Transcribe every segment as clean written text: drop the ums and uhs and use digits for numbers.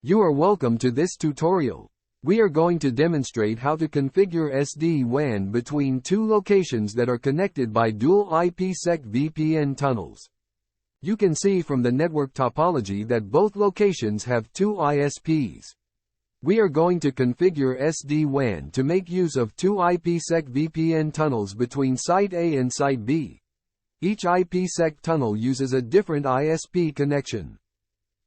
You are welcome to this tutorial. We are going to demonstrate how to configure SD-WAN between two locations that are connected by dual IPsec VPN tunnels. You can see from the network topology that both locations have two ISPs. We are going to configure SD-WAN to make use of two IPsec VPN tunnels between Site A and Site B. Each IPsec tunnel uses a different ISP connection.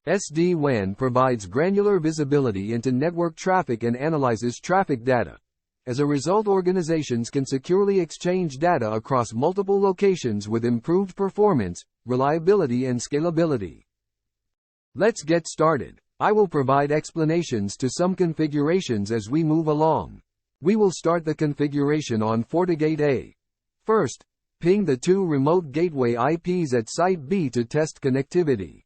SD-WAN provides granular visibility into network traffic and analyzes traffic data. As a result, organizations can securely exchange data across multiple locations with improved performance, reliability and scalability. Let's get started. I will provide explanations to some configurations as we move along. We will start the configuration on FortiGate A. First, ping the two remote gateway IPs at Site B to test connectivity.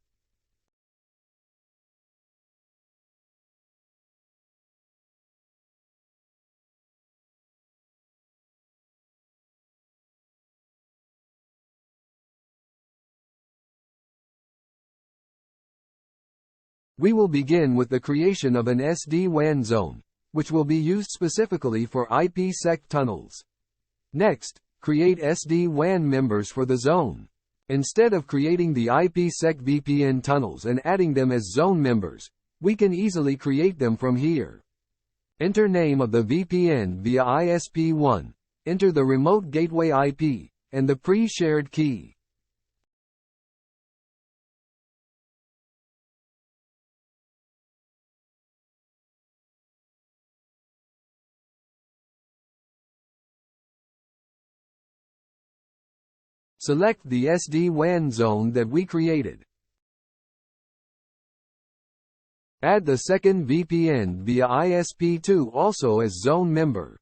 We will begin with the creation of an SD-WAN zone, which will be used specifically for IPsec tunnels. Next, create SD-WAN members for the zone. Instead of creating the IPsec VPN tunnels and adding them as zone members, we can easily create them from here. Enter name of the VPN via ISP1, enter the remote gateway IP, and the pre-shared key. Select the SD-WAN zone that we created. Add the second VPN via ISP2 also as zone member.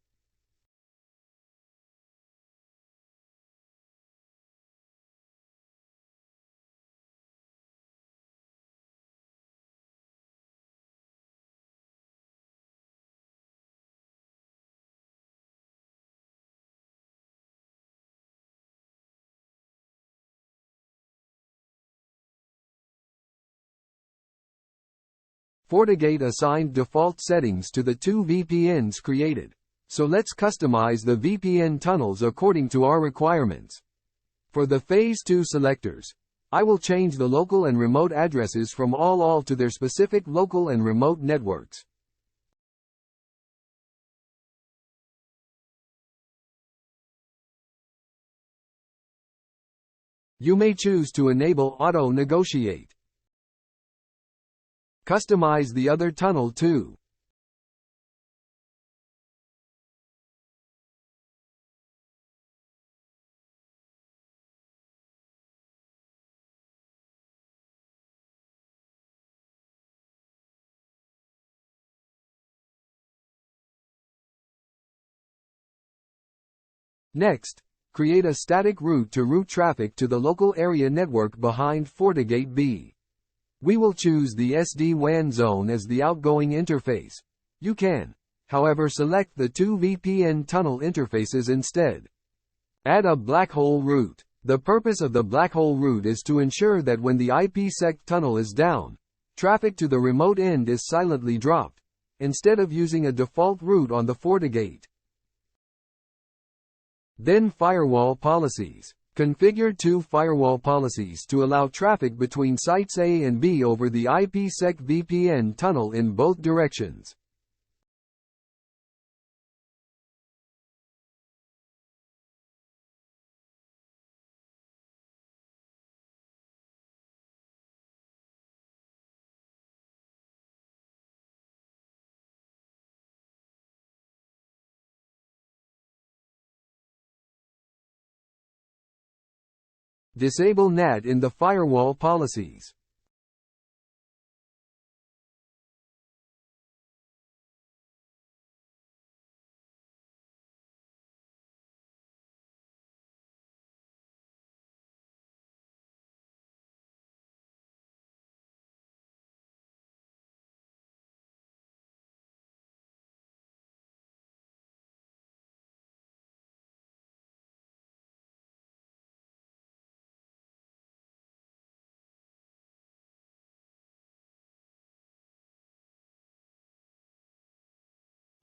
FortiGate assigned default settings to the two VPNs created. So let's customize the VPN tunnels according to our requirements. For the Phase 2 selectors, I will change the local and remote addresses from all to their specific local and remote networks. You may choose to enable auto-negotiate. Customize the other tunnel too. Next, create a static route to route traffic to the local area network behind FortiGate B. We will choose the SD-WAN zone as the outgoing interface. You can, however, select the two VPN tunnel interfaces instead. Add a black hole route. The purpose of the black hole route is to ensure that when the IPsec tunnel is down, traffic to the remote end is silently dropped, instead of using a default route on the FortiGate. Then firewall policies. Configure two firewall policies to allow traffic between sites A and B over the IPsec VPN tunnel in both directions. Disable NAT in the firewall policies.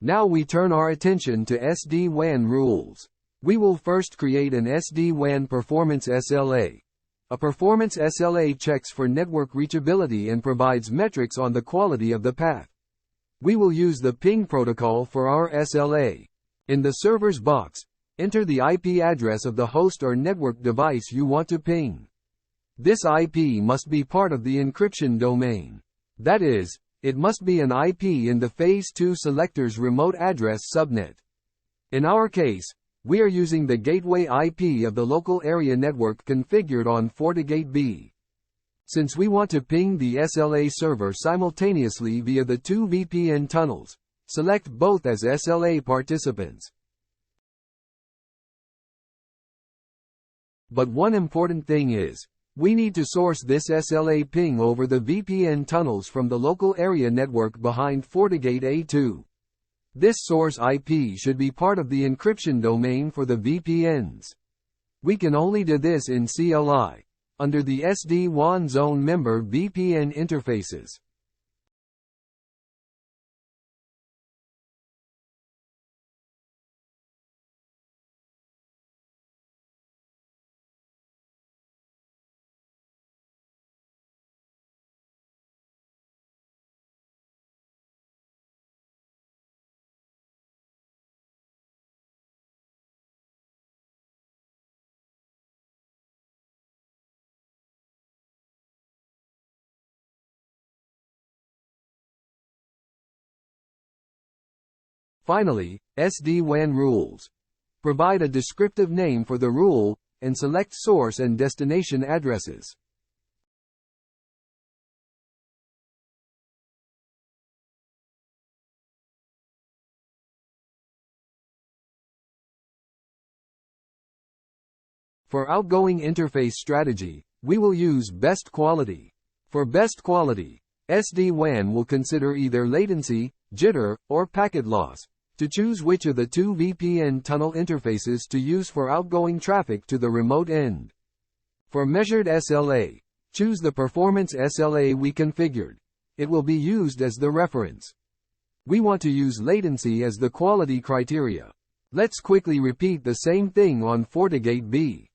Now we turn our attention to SD-WAN rules. We will first create an SD-WAN performance SLA. A performance SLA checks for network reachability and provides metrics on the quality of the path. We will use the ping protocol for our SLA. In the server's box, enter the IP address of the host or network device you want to ping. This IP must be part of the encryption domain. That is, it must be an IP in the Phase 2 selector's remote address subnet. In our case, we are using the gateway IP of the local area network configured on FortiGate B. Since we want to ping the SLA server simultaneously via the two VPN tunnels, select both as SLA participants. But one important thing is, we need to source this SLA ping over the VPN tunnels from the local area network behind FortiGate A2. This source IP should be part of the encryption domain for the VPNs. We can only do this in CLI, under the SD-WAN zone member VPN interfaces. Finally, SD-WAN rules. Provide a descriptive name for the rule, and select source and destination addresses. For outgoing interface strategy, we will use best quality. For best quality, SD-WAN will consider either latency, jitter, or packet loss, to choose which of the two VPN tunnel interfaces to use for outgoing traffic to the remote end. For measured SLA, choose the performance SLA we configured. It will be used as the reference. We want to use latency as the quality criteria. Let's quickly repeat the same thing on FortiGate B.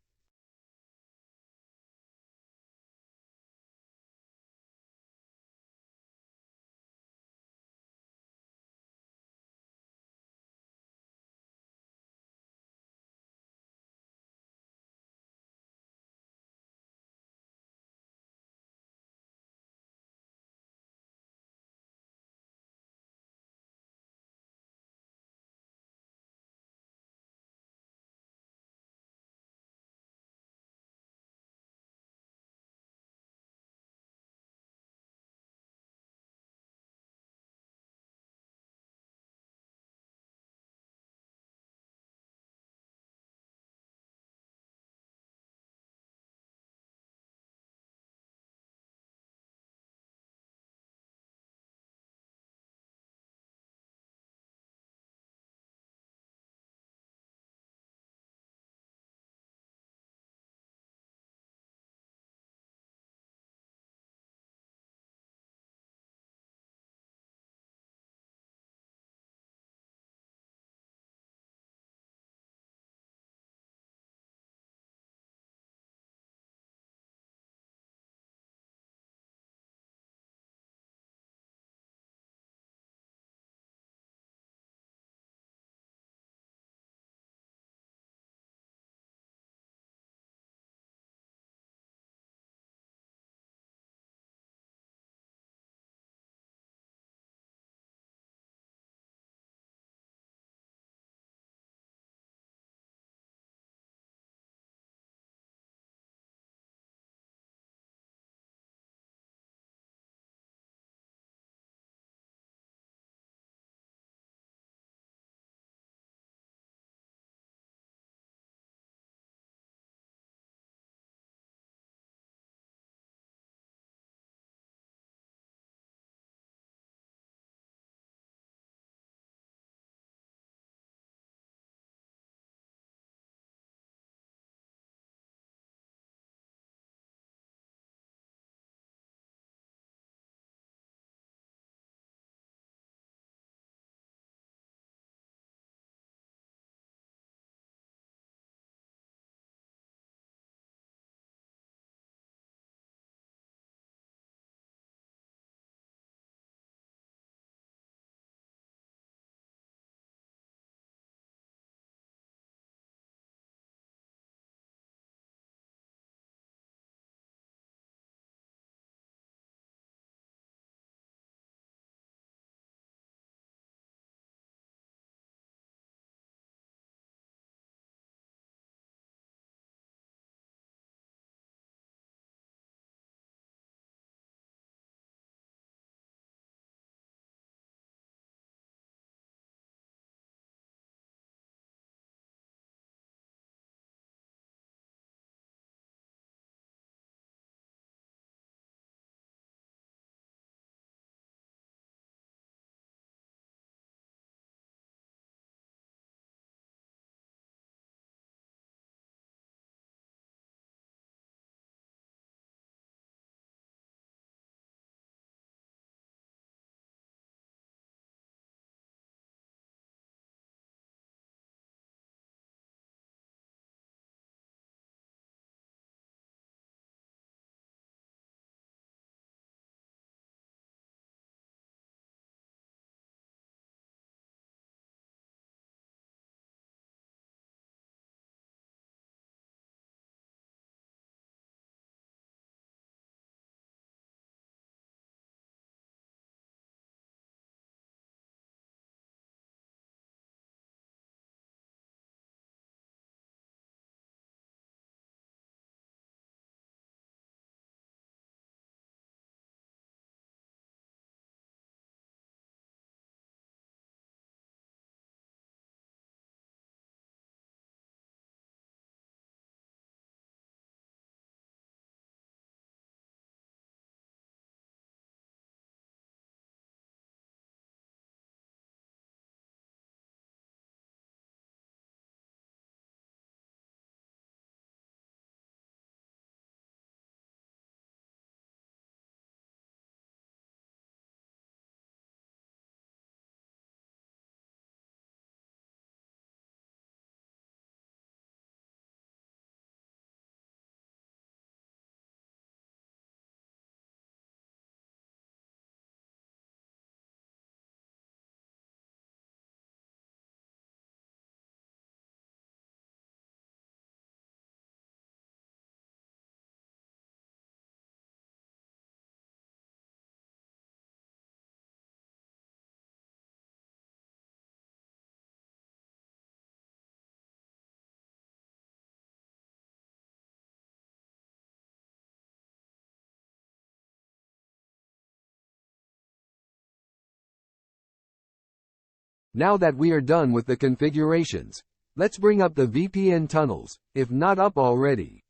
Now that we are done with the configurations, let's bring up the VPN tunnels, if not up already.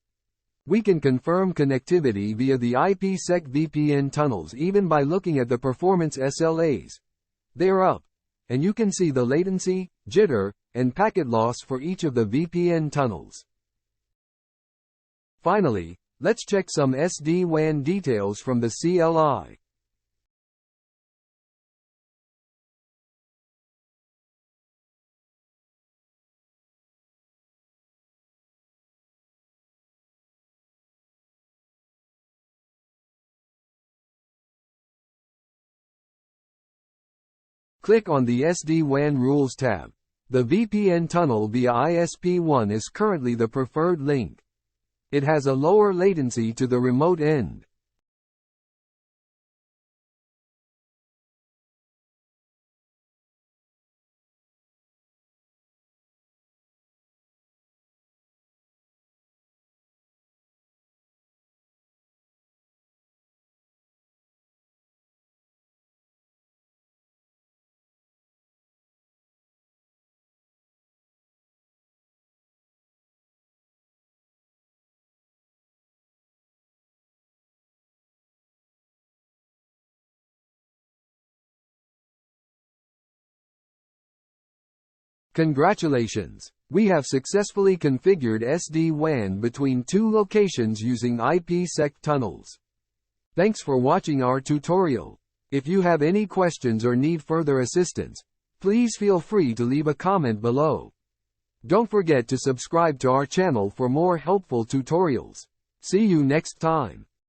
We can confirm connectivity via the IPsec VPN tunnels even by looking at the performance SLAs. They're up, and you can see the latency, jitter, and packet loss for each of the VPN tunnels. Finally, let's check some SD-WAN details from the CLI. Click on the SD-WAN Rules tab. The VPN tunnel via ISP1 is currently the preferred link. It has a lower latency to the remote end. Congratulations! We have successfully configured SD-WAN between two locations using IPsec tunnels. Thanks for watching our tutorial. If you have any questions or need further assistance, please feel free to leave a comment below. Don't forget to subscribe to our channel for more helpful tutorials. See you next time.